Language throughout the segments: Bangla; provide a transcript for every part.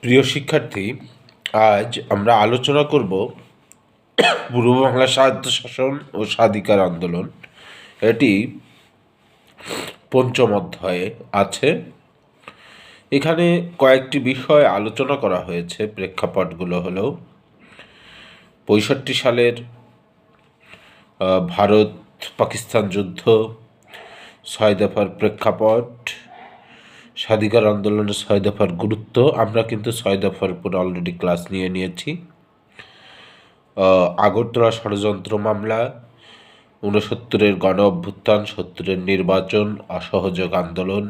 প্রিয় শিক্ষার্থী, আজ আমরা আলোচনা করব পূর্ব বাংলা স্বায়ত্তশাসন ও স্বাধিকার আন্দোলন। এটি পঞ্চম অধ্যায়ে আছে। এখানে কয়েকটি বিষয় আলোচনা করা হয়েছে। প্রেক্ষাপটগুলো হলো 65 সালের ভারত পাকিস্তান যুদ্ধ, 6 দফার প্রেক্ষাপট, স্বাধিকার আন্দোলনের 6 দফার গুরুত্ব। আমরা কিন্তু 6 দফার উপর অলরেডি ক্লাস নিয়েছি। আগরতলা ষড়যন্ত্র মামলা, 69-এর গণ অভ্যুত্থান, 70-এর নির্বাচন, অসহযোগ আন্দোলন,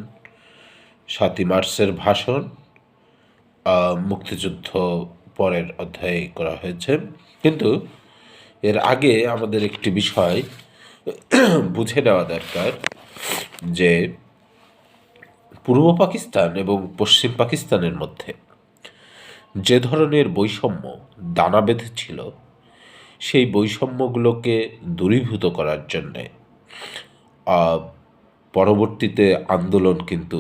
7ই মার্চের ভাষণ, মুক্তিযুদ্ধ পরের অধ্যায়ে করা হয়েছে। কিন্তু এর আগে আমাদের একটি বিষয় বুঝে নেওয়া দরকার যে পূর্ব পাকিস্তান এবং পশ্চিম পাকিস্তানের মধ্যে যে ধরনের বৈষম্য দানা বেঁধেছিল, সেই বৈষম্যগুলোকে দূরীভূত করার জন্যে পরবর্তীতে আন্দোলন কিন্তু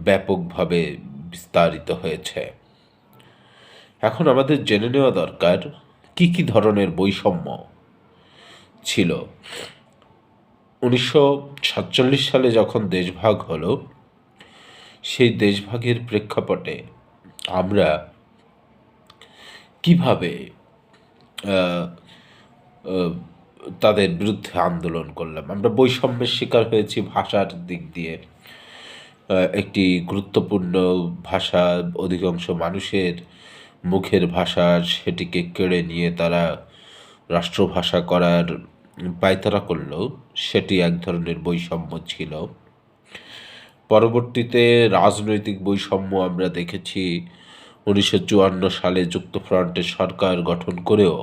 ব্যাপকভাবে বিস্তারিত হয়েছে। এখন আমাদের জেনে নেওয়া দরকার কি কি ধরনের বৈষম্য ছিল। 1947 সালে যখন দেশভাগ হলো, সেই দেশভাগের প্রেক্ষাপটে আমরা কিভাবে তাদের বিরুদ্ধে আন্দোলন করলাম। আমরা বৈষম্যের শিকার হয়েছি ভাষার দিক দিয়ে। একটি গুরুত্বপূর্ণ ভাষা, অধিকাংশ মানুষের মুখের ভাষা, সেটিকে কেড়ে নিয়ে তারা রাষ্ট্রভাষা করার পায়তারা করলো। সেটি এক ধরনের বৈষম্য ছিল। পরবর্তীতে রাজনৈতিক বৈষম্য আমরা দেখেছি। 1954 সালে যুক্তফ্রন্টের সরকার গঠন করেও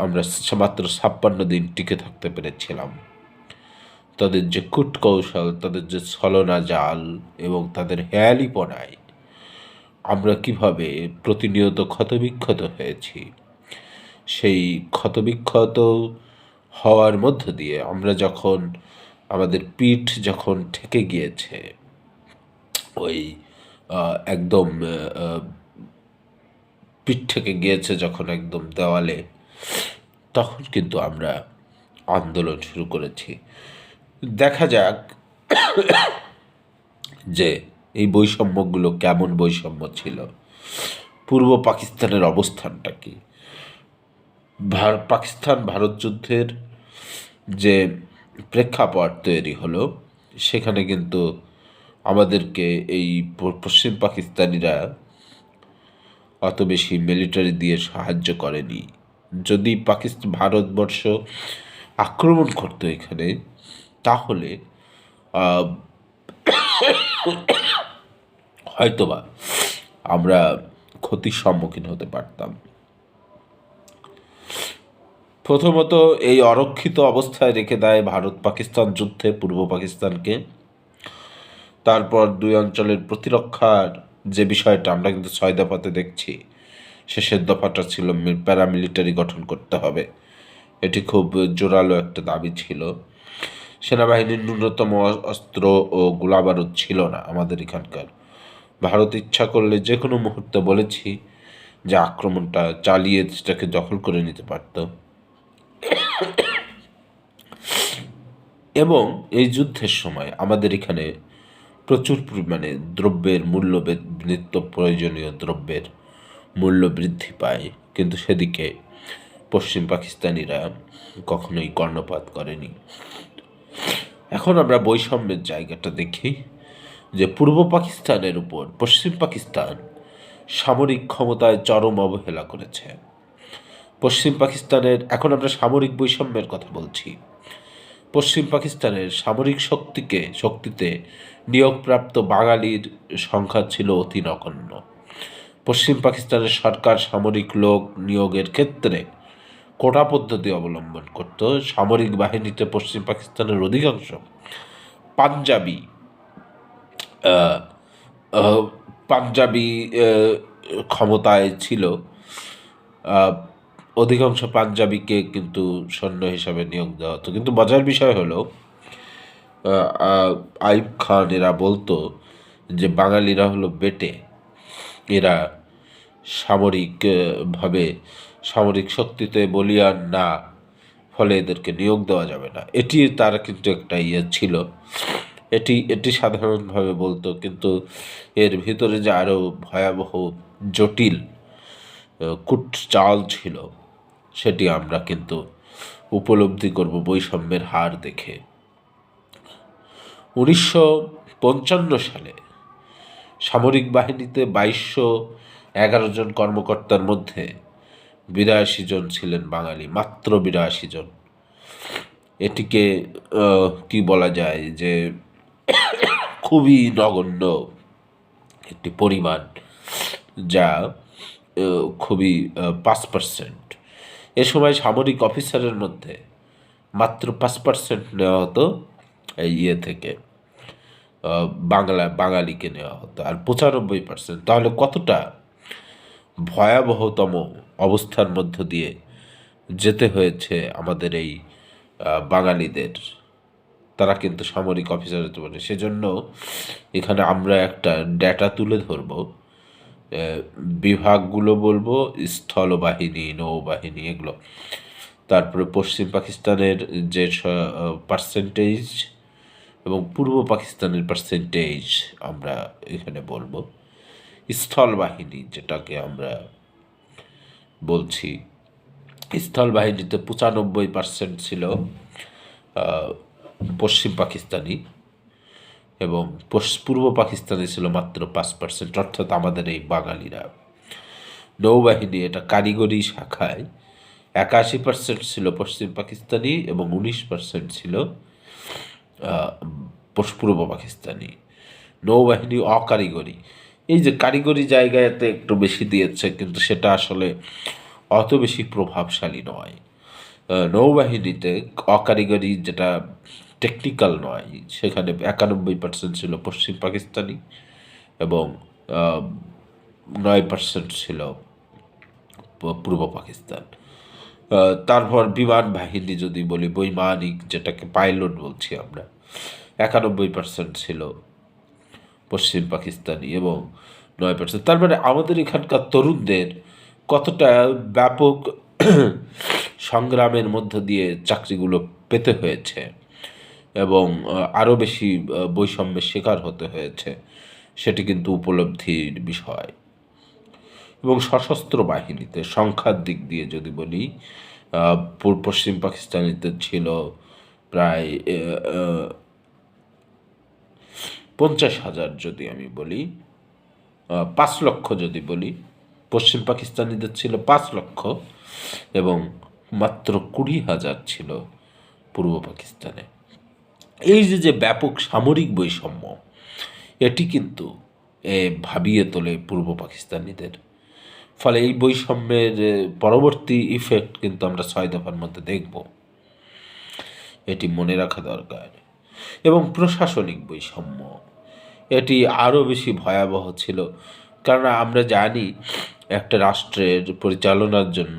আমরা মাত্র 56 দিন টিকে থাকতে পেরেছিলাম। তাদের যে কূটকৌশল, তাদের যে ছলনা জাল এবং তাদের হেয়ালিপনায় আমরা কিভাবে প্রতিনিয়ত ক্ষতবিক্ষত হয়েছি। সেই ক্ষতবিক্ষত হওয়ার মধ্য দিয়ে আমরা যখন আমাদের পিঠ যখন ঠেকে গিয়েছে ওই একদম পিঠ ঠেকে গিয়েছে যখন একদম দেওয়ালে, তখন কিন্তু আমরা আন্দোলন শুরু করেছি। দেখা যাক যে এই বৈষম্যগুলো কেমন বৈষম্য ছিল, পূর্ব পাকিস্তানের অবস্থানটা কি। পাকিস্তান ভারত যুদ্ধের যে প্রেক্ষাপট তৈরি হলো, সেখানে কিন্তু আমাদেরকে এই পশ্চিম পাকিস্তানিরা অত বেশি মিলিটারি দিয়ে সাহায্য করেনি। যদি ভারতবর্ষ আক্রমণ করতো এখানে, তাহলে হয়তোবা আমরা ক্ষতির সম্মুখীন হতে পারতাম। প্রথমত এই অরক্ষিত অবস্থায় রেখে দেয় ভারত পাকিস্তান যুদ্ধে পূর্ব পাকিস্তানকে। তারপর দুই অঞ্চলের প্রতিরক্ষার যে বিষয়টা আমরা কিন্তু 6 দফাতে দেখছি, শেষের দফাটা ছিল প্যারামিলিটারি গঠন করতে হবে। এটি খুব জোরালো একটা দাবি ছিল। সেনাবাহিনীর ন্যূনতম অস্ত্র ও গোলাবারুদ ছিল না আমাদের এখানকার। ভারত ইচ্ছা করলে যে কোনো মুহূর্তে বলেছি যে আক্রমণটা চালিয়ে সেটাকে দখল করে নিতে পারত। এবং এই যুদ্ধের সময় আমাদের এখানে প্রচুর পরিমাণে দ্রব্যের মূল্য, নিত্য প্রয়োজনীয় দ্রব্যের মূল্য বৃদ্ধি পায়, কিন্তু সেদিকে পশ্চিম পাকিস্তানিরা কখনোই কর্ণপাত করেনি। এখন আমরা বৈষম্যের জায়গাটা দেখি যে পূর্ব পাকিস্তানের উপর পশ্চিম পাকিস্তান সামরিক ক্ষমতায় চরম অবহেলা করেছে। পশ্চিম পাকিস্তানের, এখন আমরা সামরিক বৈষম্যের কথা বলছি, পশ্চিম পাকিস্তানের সামরিক শক্তিতে নিয়োগপ্রাপ্ত বাঙালির সংখ্যা ছিল অতি নগণ্য। পশ্চিম পাকিস্তানের সরকার সামরিক লোক নিয়োগের ক্ষেত্রে কোটা পদ্ধতি অবলম্বন করত। সামরিক বাহিনীতে পশ্চিম পাকিস্তানের অধিকাংশ পাঞ্জাবি ক্ষমতায় ছিল। অধিকাংশ পাঞ্জাবিকে কিন্তু সৈন্য হিসাবে নিয়োগ দেওয়া হতো। কিন্তু মজার বিষয় হলো, আইয়ুব খান এরা বলতো যে বাঙালিরা হলো বেটে, এরা ভাবে সামরিক শক্তিতে বলীয়ান না, ফলে এদেরকে নিয়োগ দেওয়া যাবে না, এটি তার কিন্তু একটা ইয়ে ছিল। এটি এটি সাধারণভাবে বলতো, কিন্তু এর ভিতরে যে আরও ভয়াবহ জটিল কূটচাল ছিল, সেটি আমরা কিন্তু উপলব্ধি করব বৈষম্যের হার দেখে। 1955 সালে সামরিক বাহিনীতে 2211 জন কর্মকর্তার মধ্যে 82 জন ছিলেন বাঙালি, মাত্র 82 জন। এটিকে কি বলা যায় যে খুবই নগণ্য একটি পরিমাণ, যা খুবই 5%। এ সময় সামরিক অফিসারের মধ্যে মাত্র 5% নেওয়া হতো এই ইয়ে থেকে, বাঙালিকে নেওয়া হতো, আর 95%। তাহলে কতটা ভয়াবহতম অবস্থার মধ্য দিয়ে যেতে হয়েছে আমাদের এই বাঙালিদের। তারা কিন্তু সামরিক অফিসার হতে পারে। সেজন্য এখানে আমরা একটা ডেটা তুলে ধরব, বিভাগগুলো বলবো, স্থলবাহিনী, নৌবাহিনী, এগুলো। তারপরে পশ্চিম পাকিস্তানের যে পার্সেন্টেজ এবং পূর্ব পাকিস্তানের পার্সেন্টেজ আমরা এখানে বলবো। স্থলবাহিনী যেটাকে আমরা বলছি, স্থলবাহিনীতে 95% ছিল পশ্চিম পাকিস্তানি, এবং পূর্ব পাকিস্তানে ছিল মাত্র 5%, অর্থাৎ আমাদের এই বাঙালিরা। নৌবাহিনী, এটা কারিগরি শাখায় 81% ছিল পশ্চিম পাকিস্তানি এবং 19% ছিল পূর্ব পাকিস্তানি। নৌবাহিনী অকারিগরি, এই যে কারিগরি জায়গাতে একটু বেশি দিয়েছে, কিন্তু সেটা আসলে অত বেশি প্রভাবশালী নয়। নৌবাহিনীতে অকারিগরি, যেটা টেকনিক্যাল নয়, সেখানে 91% ছিল পশ্চিম পাকিস্তানি এবং 9% ছিল পূর্ব পাকিস্তান। তারপর বিমান বাহিনী যদি বলি, বৈমানিক, যেটাকে পাইলট বলছি আমরা, 91% ছিল পশ্চিম পাকিস্তানি এবং 9%। তার মানে আমাদের এখানকার তরুণদের কতটা ব্যাপক সংগ্রামের মধ্য দিয়ে চাকরিগুলো পেতে হয়েছে এবং আরও বেশি বৈষম্যের শিকার হতে হয়েছে, সেটি কিন্তু উপলব্ধির বিষয়। এবং সশস্ত্র বাহিনীতে সংখ্যার দিক দিয়ে যদি বলি, পশ্চিম পাকিস্তানিতে ছিল প্রায় 50,000, যদি আমি বলি 5 লক্ষ যদি বলি, পশ্চিম পাকিস্তানিদের ছিল 5 লক্ষ এবং মাত্র 20,000 ছিল পূর্ব পাকিস্তানে। এই যে ব্যাপক সামরিক বৈষম্য, এটি কিন্তু ভাবিয়ে তোলে পূর্ব পাকিস্তানিদের। ফলে এই বৈষম্যের পরবর্তী ইফেক্ট কিন্তু আমরা 6 দফার মধ্যে দেখব, এটি মনে রাখা দরকার। এবং প্রশাসনিক বৈষম্য, এটি আরও বেশি ভয়াবহ ছিল, কারণ আমরা জানি একটা রাষ্ট্রের পরিচালনার জন্য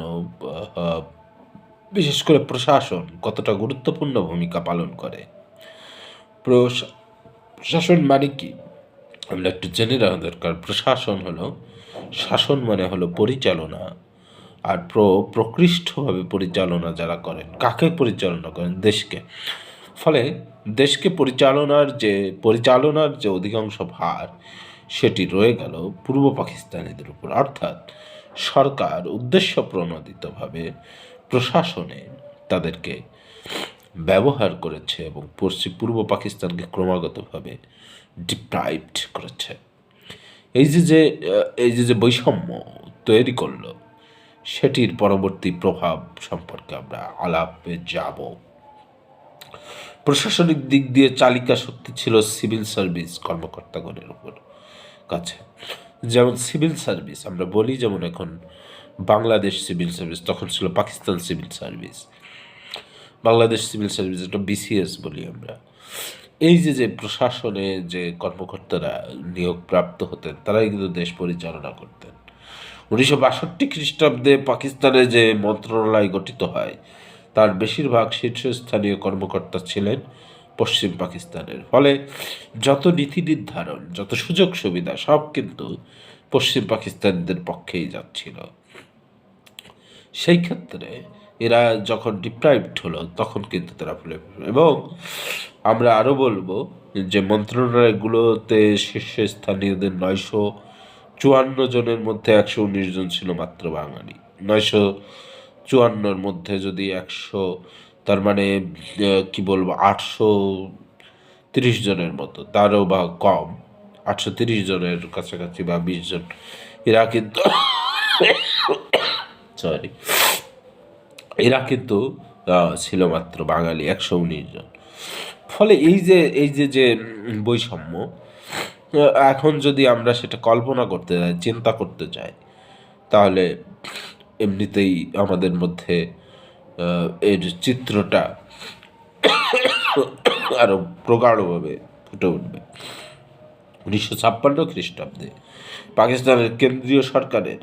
বিশেষ করে প্রশাসন কতটা গুরুত্বপূর্ণ ভূমিকা পালন করে। প্রশাসন মানে কি আমরা একটু জেনে রাখা দরকার। প্রশাসন হলো, শাসন মানে হলো পরিচালনা, আর প্রকৃষ্টভাবে পরিচালনা যারা করেন, কাকে পরিচালনা করেন? দেশকে। ফলে দেশকে পরিচালনার যে অধিকাংশ ভার, সেটি রয়ে গেল পূর্ব পাকিস্তানিদের উপর। অর্থাৎ সরকার উদ্দেশ্যপ্রণোদিতভাবে প্রশাসনে তাদেরকে ব্যবহার করেছে এবং পূর্ব পাকিস্তানকে ক্রমাগতভাবে ডিপ্রাইভড করেছে। এই যে বৈষম্য তৈরি করলো, সেটির পরবর্তী প্রভাব সম্পর্কে আমরা আলাপে যাব। প্রশাসনিক দিক দিয়ে চালিকা শক্তি ছিল সিভিল সার্ভিস কর্মকর্তাগণের উপর কাছে। যেমন সিভিল সার্ভিস আমরা বলি, যেমন এখন বাংলাদেশ সিভিল সার্ভিস, তখন ছিল Pakistan civil service. Bangladesh civil service, এটা বিসিএস বলি আমরা। এই যে প্রশাসনে যে কর্মকর্তারা নিয়োগপ্রাপ্ত হতেন, তারাই কিন্তু দেশ পরিচালনা করতেন। 1962 খ্রিস্টাব্দে পাকিস্তানে যে মন্ত্রণালয় গঠিত হয়, তার বেশিরভাগ শীর্ষস্থানীয় কর্মকর্তা ছিলেন পশ্চিম পাকিস্তানের। ফলে যত নীতি নির্ধারণ, যত সুযোগ সুবিধা সব কিন্তু পশ্চিম পাকিস্তানিদের পক্ষেই যাচ্ছিল। সেই ক্ষেত্রে এরা যখন ডিপ্রাইভড হলো তখন কিন্তু তারা ফুলে এবং আমরা আরও বলবো যে মন্ত্রণালয়গুলোতে শীর্ষস্থানীয়দের 954 জনের মধ্যে 119 জন ছিল মাত্র বাঙালি। 954-র মধ্যে যদি 100, তার মানে কি বলবো 830 জনের মতো, তারও বা কম, 830 জনের কাছাকাছি বা 20 জন এরা কিন্তু সরি এরা কিন্তু ছিল মাত্র বাঙালি 119 জন। ফলে এই যে বৈষম্য, এখন যদি আমরা সেটা কল্পনা করতে যাই, চিন্তা করতে চাই, তাহলে এমনিতেই আমাদের মধ্যে এর চিত্রটা আরো প্রগাঢ়ভাবে ফুটে উঠবে। 1956 খ্রিস্টাব্দে পাকিস্তানের কেন্দ্রীয় সরকারের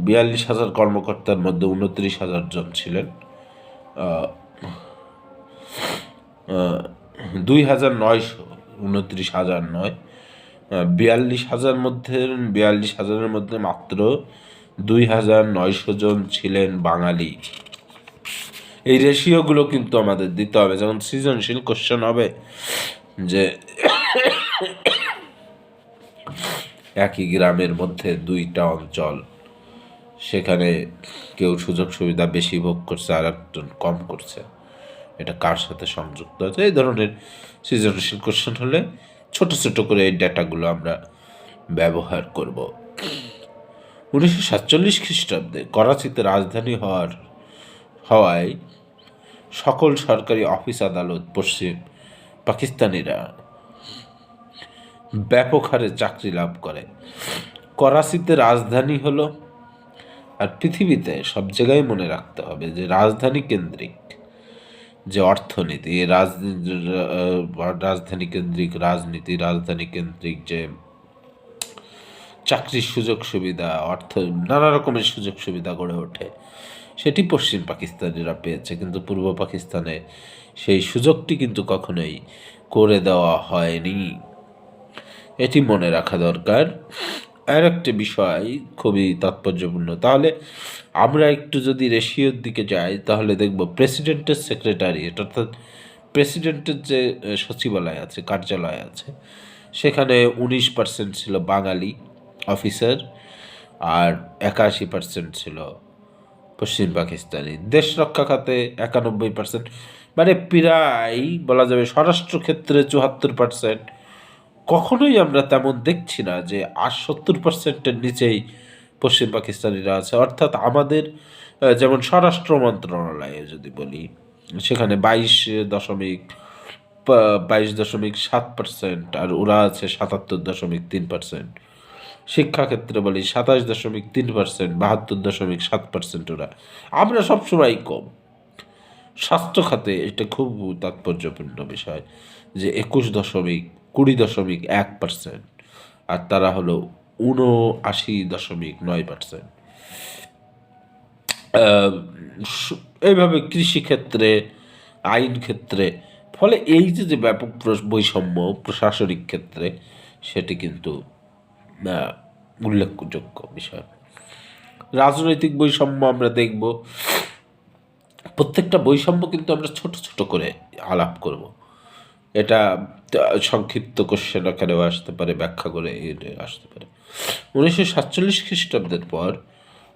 42,000 কর্মকর্তার মধ্যে 29,000 জন ছিলেন 2,900, 29,000 নয়, 42,000-এর মধ্যে মাত্র 2,900 জন ছিলেন বাঙালি। এই রেশিওগুলো কিন্তু আমাদের দিতে হবে যখন সৃজনশীল কোশ্চেন হবে, যে একই গ্রামের মধ্যে দুইটা অঞ্চল, সেখানে কেউ সুযোগ সুবিধা বেশি ভোগ করছে আর একজন কম করছে, এটা কার সাথে সংযুক্ত আছে, এই ধরনের সৃজনশীল কোশ্চেন হলে ছোট ছোট করে এই ডেটাগুলো আমরা ব্যবহার করব। 1947 খ্রিস্টাব্দে করাচিতে রাজধানী হওয়ায় সকল সরকারি অফিস আদালত পশ্চিম পাকিস্তানিরা ব্যাপক হারে চাকরি লাভ করে। করাচিতে রাজধানী হলো, আর পৃথিবীতে সব জায়গায় মনে রাখতে হবে যে রাজধানী কেন্দ্রিক যে অর্থনীতি, রাজধানী কেন্দ্রিক রাজনীতি, রাজধানী কেন্দ্রিক যে চাকরির সুযোগ সুবিধা, নানা রকমের সুযোগ সুবিধা গড়ে ওঠে, সেটি পশ্চিম পাকিস্তানিরা পেয়েছে, কিন্তু পূর্ব পাকিস্তানে সেই সুযোগটি কিন্তু কখনোই করে দেওয়া হয়নি। এটি মনে রাখা দরকার। আর একটা বিষয় খুবই তাৎপর্যপূর্ণ, তাহলে আমরা একটু যদি রেশিওর দিকে যাই তাহলে দেখব প্রেসিডেন্টের সেক্রেটারিয়েট, অর্থাৎ প্রেসিডেন্টের যে সচিবালয় আছে, কার্যালয় আছে, সেখানে 19% ছিল বাঙালি অফিসার আর 81% ছিল পশ্চিম পাকিস্তানি। দেশ রক্ষা খাতে 91%, মানে প্রায় বলা যাবে স্বরাষ্ট্র ক্ষেত্রে 74%। কখনোই আমরা তেমন দেখছি না যে 70%-এর নিচেই পশ্চিম পাকিস্তানিরা আছে। অর্থাৎ আমাদের যেমন স্বরাষ্ট্র মন্ত্রণালয়ে যদি বলি, সেখানে 22.7%, আর ওরা আছে 77.3%। শিক্ষাক্ষেত্রে বলি 27.3%, 72.7% ওরা, আমরা সবসময় কম। স্বাস্থ্য খাতে এটা খুব তাৎপর্যপূর্ণ বিষয় যে 20.1%, আর তারা হলো 79.9%। এইভাবে কৃষিক্ষেত্রে, আইন ক্ষেত্রে, ফলে এই যে ব্যাপক বৈষম্য প্রশাসনিক ক্ষেত্রে, সেটি কিন্তু উল্লেখযোগ্য বিষয়। রাজনৈতিক বৈষম্য আমরা দেখব, প্রত্যেকটা বৈষম্য কিন্তু আমরা ছোট ছোট করে আলাপ করব। এটা সংক্ষিপ্ত কোশ্চেন আকারেও আসতে পারে, ব্যাখ্যা করে আসতে পারে। 1947 খ্রিস্টাব্দের পর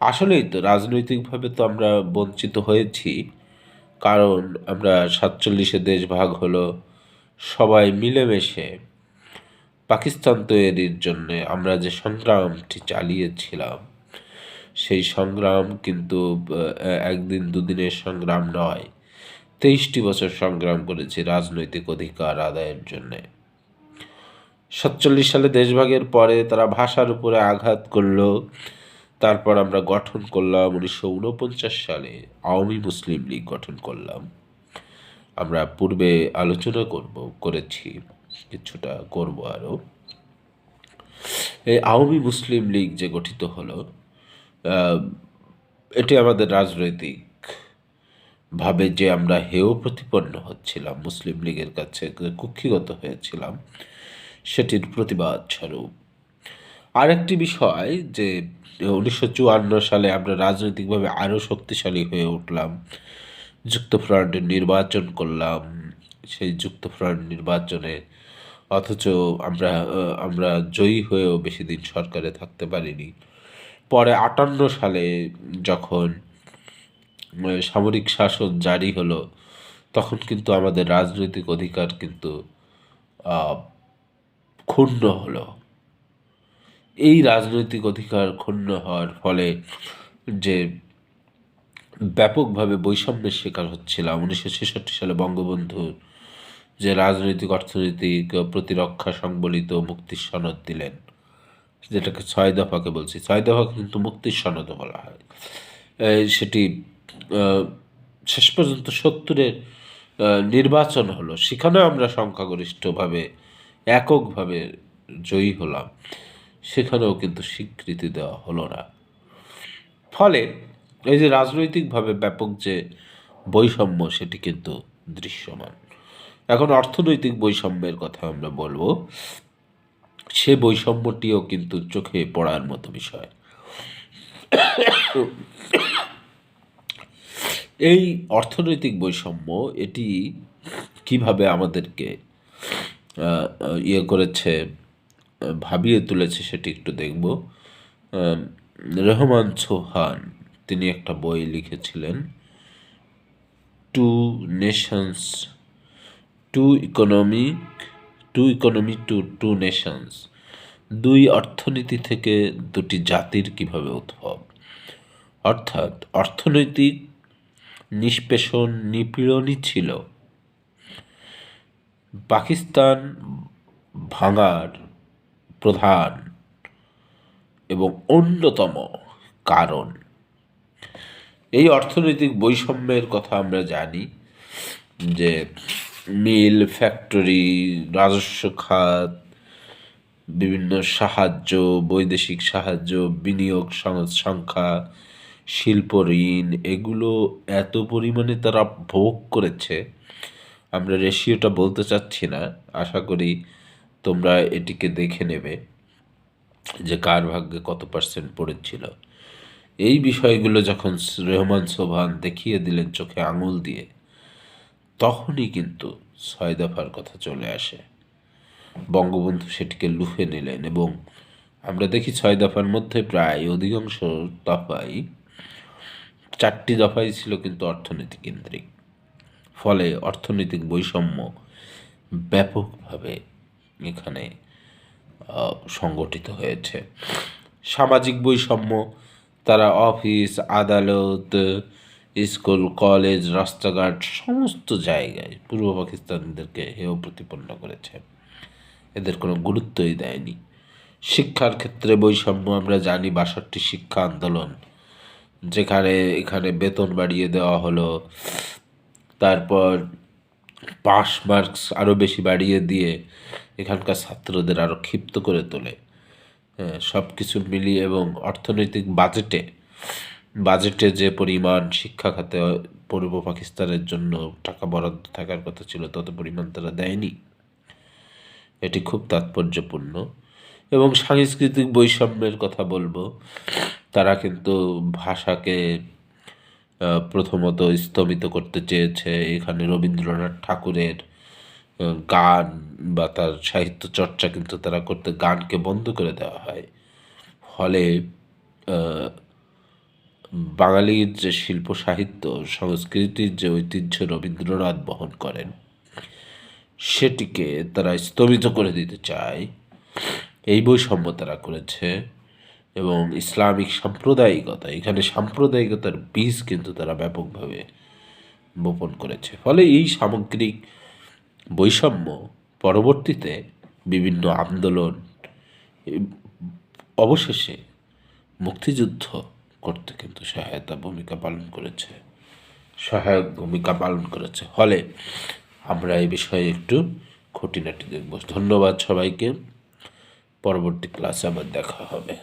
আসলেই তো রাজনৈতিকভাবে তো আমরা বঞ্চিত হয়েছি, কারণ আমরা 47-এ দেশ ভাগ হলো, সবাই মিলেমিশে পাকিস্তান তৈরির জন্যে আমরা যে সংগ্রামটি চালিয়েছিলাম, সেই সংগ্রাম কিন্তু একদিন দুদিনের সংগ্রাম নয়, 23টি বছর সংগ্রাম করেছি রাজনৈতিক অধিকার আদায়ের জন্যে। 47 সালে দেশভাগের পরে তারা ভাষার উপরে আঘাত করলো, তারপর আমরা গঠন করলাম 1949 সালে আওয়ামী মুসলিম লীগ গঠন করলাম। আমরা পূর্বে আলোচনা করেছি, কিছুটা করব আরও। এই আওয়ামী মুসলিম লীগ যে গঠিত হলো, এটি আমাদের রাজনৈতিক ভাবে যে আমরা হেয় প্রতিপন্ন হচ্ছিলাম, মুসলিম লীগের কাছে কুক্ষিগত হয়েছিলাম, সেটির প্রতিবাদ স্বরূপ। আরেকটি বিষয় যে 1954 সালে আমরা রাজনৈতিকভাবে আরও শক্তিশালী হয়ে উঠলাম, যুক্তফ্রন্টের নির্বাচন করলাম। সেই যুক্তফ্রন্ট নির্বাচনে অথচ আমরা জয়ী হয়েও বেশি দিন সরকারে থাকতে পারিনি। পরে 58 সালে যখন সামরিক শাসন জারি হলো, তখন কিন্তু আমাদের রাজনৈতিক অধিকার কিন্তু ক্ষুণ্ণ হলো। এই রাজনৈতিক অধিকার ক্ষুণ্ণ হওয়ার ফলে যে ব্যাপকভাবে বৈষম্যের শিকার হচ্ছিলাম, 1966 সালে বঙ্গবন্ধু যে রাজনৈতিক অর্থনৈতিক প্রতিরক্ষা সংবলিত মুক্তির সনদ দিলেন, যেটাকে 6 দফাকে বলছি, 6 দফাকে কিন্তু মুক্তির সনদও বলা হয়। সেটি শেষ পর্যন্ত 70-এর নির্বাচন হলো, সেখানেও আমরা সংখ্যাগরিষ্ঠভাবে এককভাবে জয়ী হলাম, সেখানেও কিন্তু স্বীকৃতি দেওয়া হলো না। ফলে এই যে রাজনৈতিকভাবে ব্যাপক যে বৈষম্য, সেটি কিন্তু দৃশ্যমান। এখন অর্থনৈতিক বৈষম্যের কথা আমরা বলবো। সে বৈষম্যটিও কিন্তু চোখে পড়ার মতো বিষয়। এই অর্থনৈতিক বৈষম্য এটি কিভাবে আমাদেরকে করেছে, ভাবিয়ে তুলেছে, সেটি একটু দেখব। রহমান সোবহান তিনি একটা বই লিখেছিলেন, two nations, two economy two two nations, দুই অর্থনীতি থেকে দুটি জাতির কিভাবে উদ্ভব। অর্থাৎ অর্থনৈতিক নিষ্পেষণ নিপীড়নই ছিল পাকিস্তান ভাঙার প্রধান এবং অন্যতম কারণ। এই অর্থনৈতিক বৈষম্যের কথা আমরা জানি যে মিল, ফ্যাক্টরি, রাজস্ব খাত, বিভিন্ন সাহায্য, বৈদেশিক সাহায্য, বিনিয়োগ সংখ্যা, শিল্প ঋণ, এগুলো এত পরিমাণে তারা ভোগ করেছে, আমরা রেশিওটা বলতে চাচ্ছি না, আশা করি তোমরা এটিকে দেখে নেবে যে কার ভাগ্যে কত পার্সেন্ট পড়েছিল। এই বিষয়গুলো যখন রহমান সোবহান দেখিয়ে দিলেন চোখে আঙুল দিয়ে, তখনই কিন্তু 6 দফার কথা চলে আসে। বঙ্গবন্ধু সেটিকে লুফে নিলেন এবং আমরা দেখি 6 দফার মধ্যে প্রায় অধিকাংশ দফাই, 4টি দফাই ছিল কিন্তু অর্থনীতি কেন্দ্রিক। ফলে অর্থনৈতিক বৈষম্য ব্যাপকভাবে এখানে সংগঠিত হয়েছে। সামাজিক বৈষম্য, তারা অফিস, আদালত, স্কুল, কলেজ, রাস্তাঘাট সমস্ত জায়গায় পূর্ব পাকিস্তানিদেরকে হেয় প্রতিপন্ন করেছে, এদের কোনো গুরুত্বই দেয়নি। শিক্ষার ক্ষেত্রে বৈষম্য আমরা জানি, 62 শিক্ষা আন্দোলন, যেখানে এখানে বেতন বাড়িয়ে দেওয়া হলো, তারপর পাস মার্কস আরও বেশি বাড়িয়ে দিয়ে এখানকার ছাত্রদের আরও ক্ষিপ্ত করে তোলে। সব কিছু মিলিয়ে এবং অর্থনৈতিক বাজেটে যে পরিমাণ শিক্ষা খাতে পূর্ব পাকিস্তানের জন্য টাকা বরাদ্দ থাকার কথা ছিল, তত পরিমাণ তারা দেয়নি। এটি খুব তাৎপর্যপূর্ণ। এবং সাংস্কৃতিক বৈষম্যের কথা বলবো, তারা কিন্তু ভাষাকে প্রথমত স্থগিত করতে চেয়েছে। এখানে রবীন্দ্রনাথ ঠাকুরের গান বা তার সাহিত্য চর্চা কিন্তু তারা করতে, গানকে বন্ধ করে দেওয়া হয়। ফলে বাঙালির যে শিল্প সাহিত্য সংস্কৃতির যে ঐতিহ্য রবীন্দ্রনাথ বহন করেন, সেটিকে তারা স্থগিত করে দিতে চায়। এই বৈষম্য তারা করেছে। এবং ইসলামিক সাম্প্রদায়িকতা, এখানে সাম্প্রদায়িকতার বীজ কিন্তু তারা ব্যাপকভাবে বপন করেছে। ফলে এই সামগ্রিক বৈষম্য পরবর্তীতে বিভিন্ন আন্দোলন, অবশেষে মুক্তিযুদ্ধ করতে কিন্তু সহায়ক ভূমিকা পালন করেছে। ফলে আমরা এই বিষয়ে একটু খুঁটিনাটি দেখব। ধন্যবাদ সবাইকে। পরবর্তী ক্লাসে আবার দেখা হবে।